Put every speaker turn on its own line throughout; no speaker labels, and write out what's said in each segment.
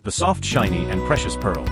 The soft, shiny, and precious pearls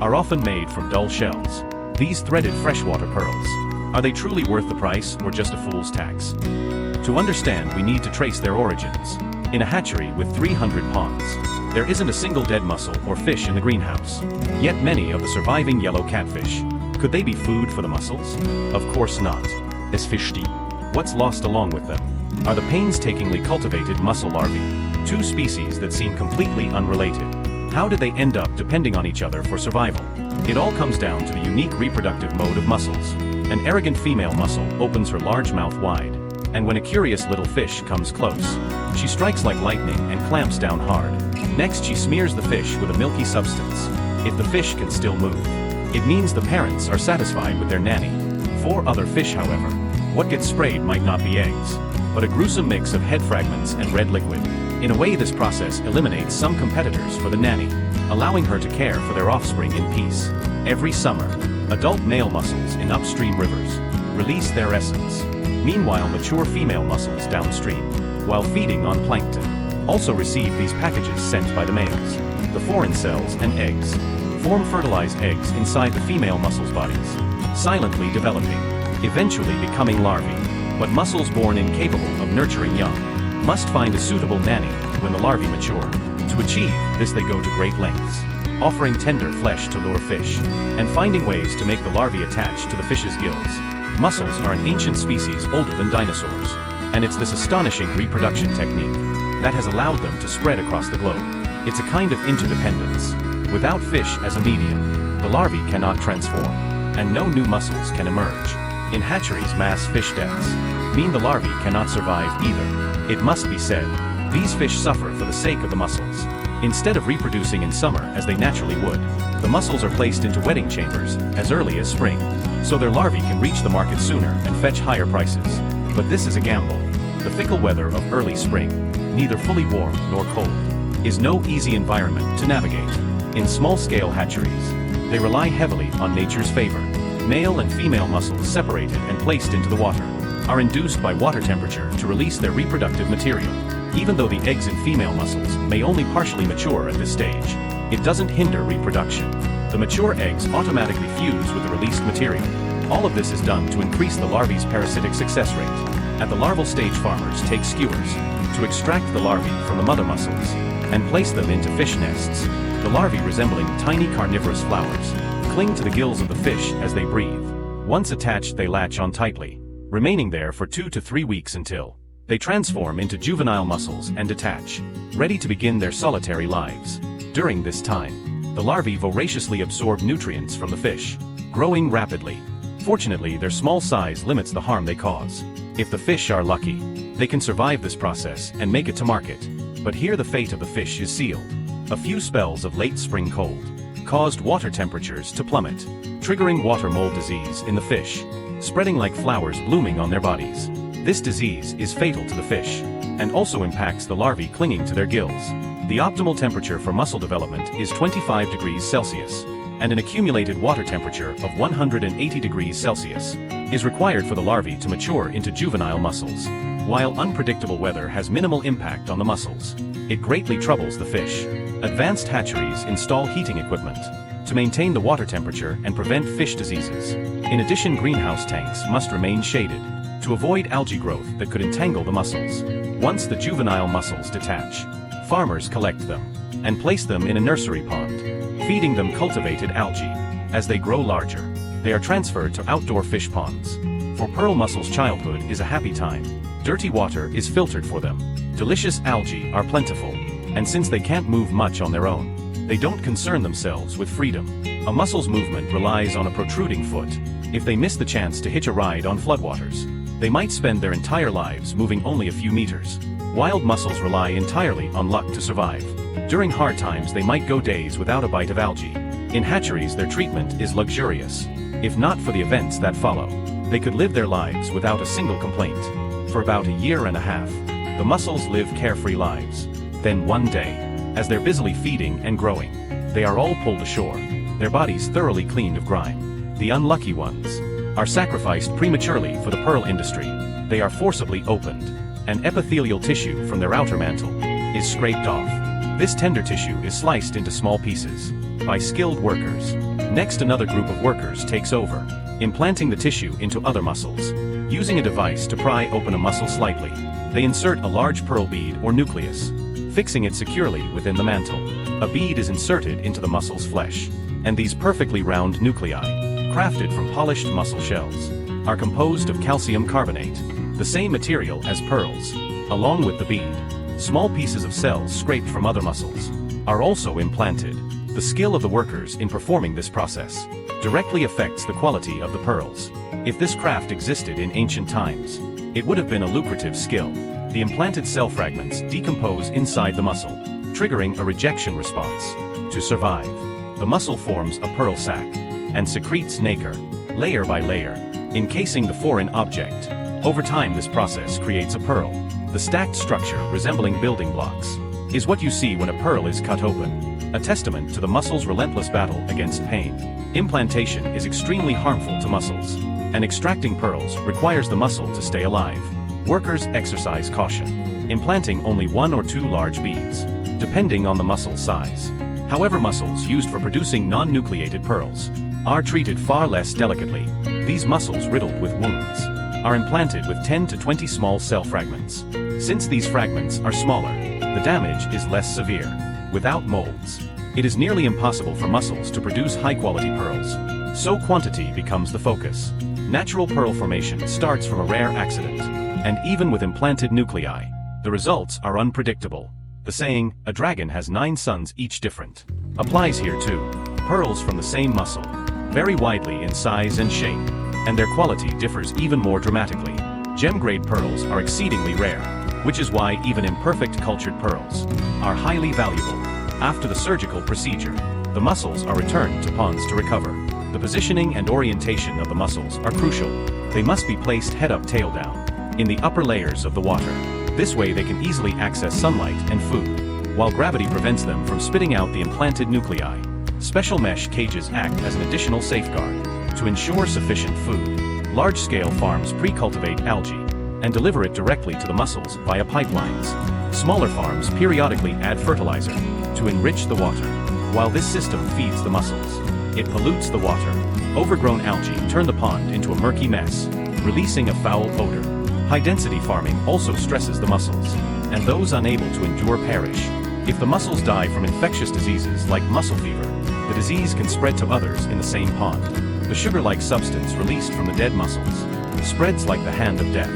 are often made from dull shells. These threaded freshwater pearls, are they truly worth the price or just a fool's tax? To understand, we need to trace their origins. In a hatchery with 300 ponds, there isn't a single dead mussel or fish in the greenhouse. Yet many of the surviving yellow catfish, could they be food for the mussels? Of course not. Es fischt die. What's lost along with them are the painstakingly cultivated mussel larvae, two species that seem completely unrelated. How did they end up depending on each other for survival? It all comes down to the unique reproductive mode of mussels. An arrogant female mussel opens her large mouth wide, and when a curious little fish comes close, she strikes like lightning and clamps down hard. Next, she smears the fish with a milky substance. If the fish can still move, it means the parents are satisfied with their nanny. For other fish, however, what gets sprayed might not be eggs, but a gruesome mix of head fragments and red liquid. In a way, this process eliminates some competitors for the nanny, allowing her to care for their offspring in peace. Every summer, adult male mussels in upstream rivers release their essence. Meanwhile, mature female mussels downstream, while feeding on plankton, also receive these packages sent by the males. The foreign cells and eggs form fertilized eggs inside the female mussels' bodies, silently developing, eventually becoming larvae. But mussels born incapable of nurturing young must find a suitable nanny when the larvae mature. To achieve this, they go to great lengths, offering tender flesh to lure fish, and finding ways to make the larvae attach to the fish's gills. Mussels are an ancient species older than dinosaurs, and it's this astonishing reproduction technique that has allowed them to spread across the globe. It's a kind of interdependence. Without fish as a medium, the larvae cannot transform, and no new mussels can emerge. In hatcheries, mass fish deaths mean the larvae cannot survive either. It must be said, these fish suffer for the sake of the mussels. Instead of reproducing in summer as they naturally would, the mussels are placed into wedding chambers as early as spring, so their larvae can reach the market sooner and fetch higher prices. But this is a gamble. The fickle weather of early spring, neither fully warm nor cold, is no easy environment to navigate. In small-scale hatcheries, they rely heavily on nature's favor. Male and female mussels separated and placed into the water are induced by water temperature to release their reproductive material. Even though the eggs in female mussels may only partially mature at this stage, it doesn't hinder reproduction. The mature eggs automatically fuse with the released material. All of this is done to increase the larvae's parasitic success rate. At the larval stage, farmers take skewers to extract the larvae from the mother mussels and place them into fish nests. The larvae, resembling tiny carnivorous flowers, cling to the gills of the fish as they breathe. Once attached, they latch on tightly, remaining there for 2 to 3 weeks until they transform into juvenile mussels and detach, ready to begin their solitary lives. During this time, the larvae voraciously absorb nutrients from the fish, growing rapidly. Fortunately, their small size limits the harm they cause. If the fish are lucky, they can survive this process and make it to market. But here the fate of the fish is sealed. A few spells of late spring cold caused water temperatures to plummet, triggering water mold disease in the fish, spreading like flowers blooming on their bodies. This disease is fatal to the fish, and also impacts the larvae clinging to their gills. The optimal temperature for mussel development is 25 degrees Celsius, and an accumulated water temperature of 180 degrees Celsius is required for the larvae to mature into juvenile mussels. While unpredictable weather has minimal impact on the mussels, it greatly troubles the fish. Advanced hatcheries install heating equipment to maintain the water temperature and prevent fish diseases. In addition, greenhouse tanks must remain shaded to avoid algae growth that could entangle the mussels. Once the juvenile mussels detach, farmers collect them and place them in a nursery pond, feeding them cultivated algae. As they grow larger, they are transferred to outdoor fish ponds. For pearl mussels, childhood is a happy time. Dirty water is filtered for them. Delicious algae are plentiful, and since they can't move much on their own, they don't concern themselves with freedom. A mussel's movement relies on a protruding foot. If they miss the chance to hitch a ride on floodwaters, they might spend their entire lives moving only a few meters. Wild mussels rely entirely on luck to survive. During hard times, they might go days without a bite of algae. In hatcheries, their treatment is luxurious. If not for the events that follow, they could live their lives without a single complaint. For about a year and a half, the mussels live carefree lives. Then one day, as they're busily feeding and growing, they are all pulled ashore, their bodies thoroughly cleaned of grime. The unlucky ones are sacrificed prematurely for the pearl industry. They are forcibly opened, and epithelial tissue from their outer mantle is scraped off. This tender tissue is sliced into small pieces by skilled workers. Next, another group of workers takes over, implanting the tissue into other muscles. Using a device to pry open a muscle slightly, they insert a large pearl bead or nucleus, fixing it securely within the mantle. A bead is inserted into the muscle's flesh, and these perfectly round nuclei, crafted from polished muscle shells, are composed of calcium carbonate, the same material as pearls. Along with the bead, small pieces of cells scraped from other muscles are also implanted. The skill of the workers in performing this process directly affects the quality of the pearls. If this craft existed in ancient times, it would have been a lucrative skill. The implanted cell fragments decompose inside the muscle, triggering a rejection response. To survive, the muscle forms a pearl sac and secretes nacre, layer by layer, encasing the foreign object. Over time, this process creates a pearl. The stacked structure, resembling building blocks, is what you see when a pearl is cut open, a testament to the muscle's relentless battle against pain. Implantation is extremely harmful to muscles, and extracting pearls requires the muscle to stay alive. Workers exercise caution, implanting only 1 or 2 large beads, depending on the muscle size. However, muscles used for producing non-nucleated pearls are treated far less delicately. These muscles, riddled with wounds, are implanted with 10 to 20 small cell fragments. Since these fragments are smaller, the damage is less severe. Without molds, it is nearly impossible for muscles to produce high-quality pearls, so quantity becomes the focus. Natural pearl formation starts from a rare accident, and even with implanted nuclei, the results are unpredictable. The saying, "A dragon has 9 sons each different," applies here too. Pearls from the same muscle vary widely in size and shape, and their quality differs even more dramatically. Gem-grade pearls are exceedingly rare, which is why even imperfect cultured pearls are highly valuable. After the surgical procedure, the muscles are returned to ponds to recover. The positioning and orientation of the muscles are crucial. They must be placed head up, tail down, in the upper layers of the water. This way they can easily access sunlight and food, while gravity prevents them from spitting out the implanted nuclei. Special mesh cages act as an additional safeguard to ensure sufficient food. Large-scale farms pre-cultivate algae and deliver it directly to the muscles via pipelines. Smaller farms periodically add fertilizer to enrich the water. While this system feeds the muscles, it pollutes the water. Overgrown algae turn the pond into a murky mess, releasing a foul odor. High-density farming also stresses the muscles, and those unable to endure perish. If the muscles die from infectious diseases like muscle fever, the disease can spread to others in the same pond. The sugar-like substance released from the dead muscles spreads like the hand of death,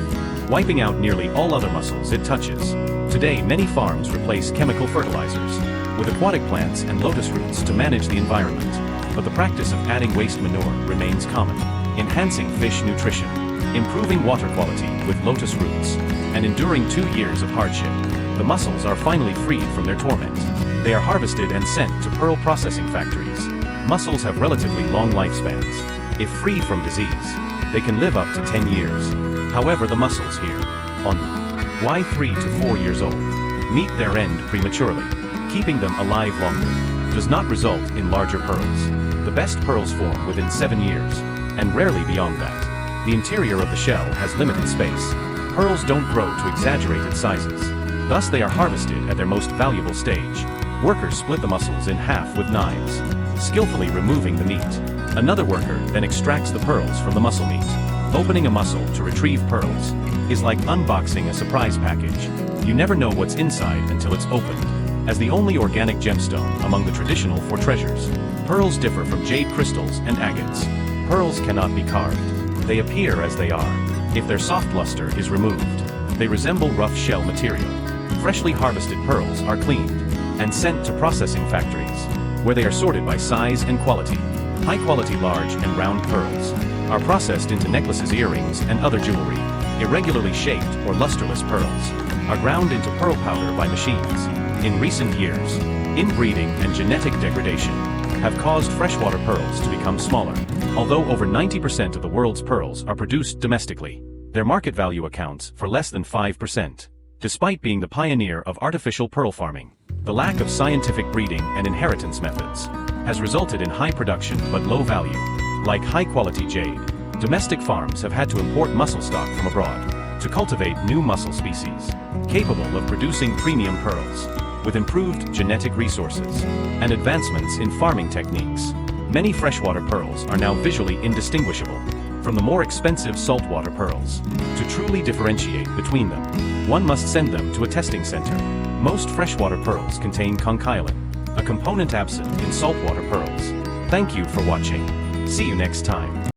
wiping out nearly all other muscles it touches. Today, many farms replace chemical fertilizers with aquatic plants and lotus roots to manage the environment, but the practice of adding waste manure remains common. Enhancing fish nutrition, improving water quality with lotus roots, and enduring 2 years of hardship, the mussels are finally freed from their torment. They are harvested and sent to pearl processing factories. Mussels have relatively long lifespans. If free from disease, they can live up to 10 years. However, the mussels here, on Y 3 to 4 years old, meet their end prematurely. Keeping them alive longer does not result in larger pearls. The best pearls form within 7 years, and rarely beyond that. The interior of the shell has limited space. Pearls don't grow to exaggerated sizes. Thus they are harvested at their most valuable stage. Workers split the mussels in half with knives, skillfully removing the meat. Another worker then extracts the pearls from the mussel meat. Opening a mussel to retrieve pearls is like unboxing a surprise package. You never know what's inside until it's opened. As the only organic gemstone among the traditional 4 treasures, pearls differ from jade crystals and agates. Pearls cannot be carved. They appear as they are. If their soft luster is removed, they resemble rough shell material. Freshly harvested pearls are cleaned and sent to processing factories, where they are sorted by size and quality. High-quality large and round pearls are processed into necklaces, earrings, and other jewelry. Irregularly shaped or lusterless pearls are ground into pearl powder by machines. In recent years, inbreeding and genetic degradation have caused freshwater pearls to become smaller. Although over 90% of the world's pearls are produced domestically, their market value accounts for less than 5%. Despite being the pioneer of artificial pearl farming, the lack of scientific breeding and inheritance methods has resulted in high production but low value. Like high-quality jade, domestic farms have had to import mussel stock from abroad to cultivate new mussel species capable of producing premium pearls. With improved genetic resources and advancements in farming techniques, many freshwater pearls are now visually indistinguishable from the more expensive saltwater pearls. To truly differentiate between them, one must send them to a testing center. Most freshwater pearls contain conchiolin, a component absent in saltwater pearls. Thank you for watching. See you next time.